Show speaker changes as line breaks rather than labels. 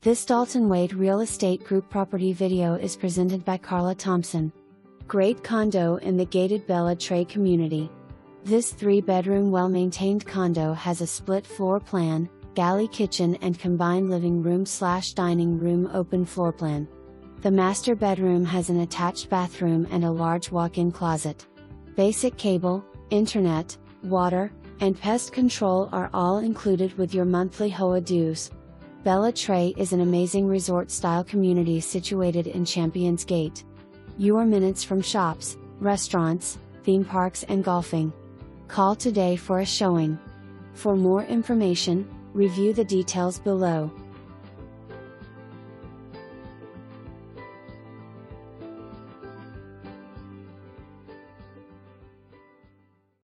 This Dalton Wade Real Estate Group property video is presented by Karla Thompson. Great condo in the gated Bella Trae community. This 3-bedroom well-maintained condo has a split floor plan, galley kitchen and combined living room/dining room open floor plan. The master bedroom has an attached bathroom and a large walk-in closet. Basic cable, internet, water, and pest control are all included with your monthly HOA dues. Bella Trae is an amazing resort-style community situated in Champions Gate. You are minutes from shops, restaurants, theme parks and golfing. Call today for a showing. For more information, review the details below.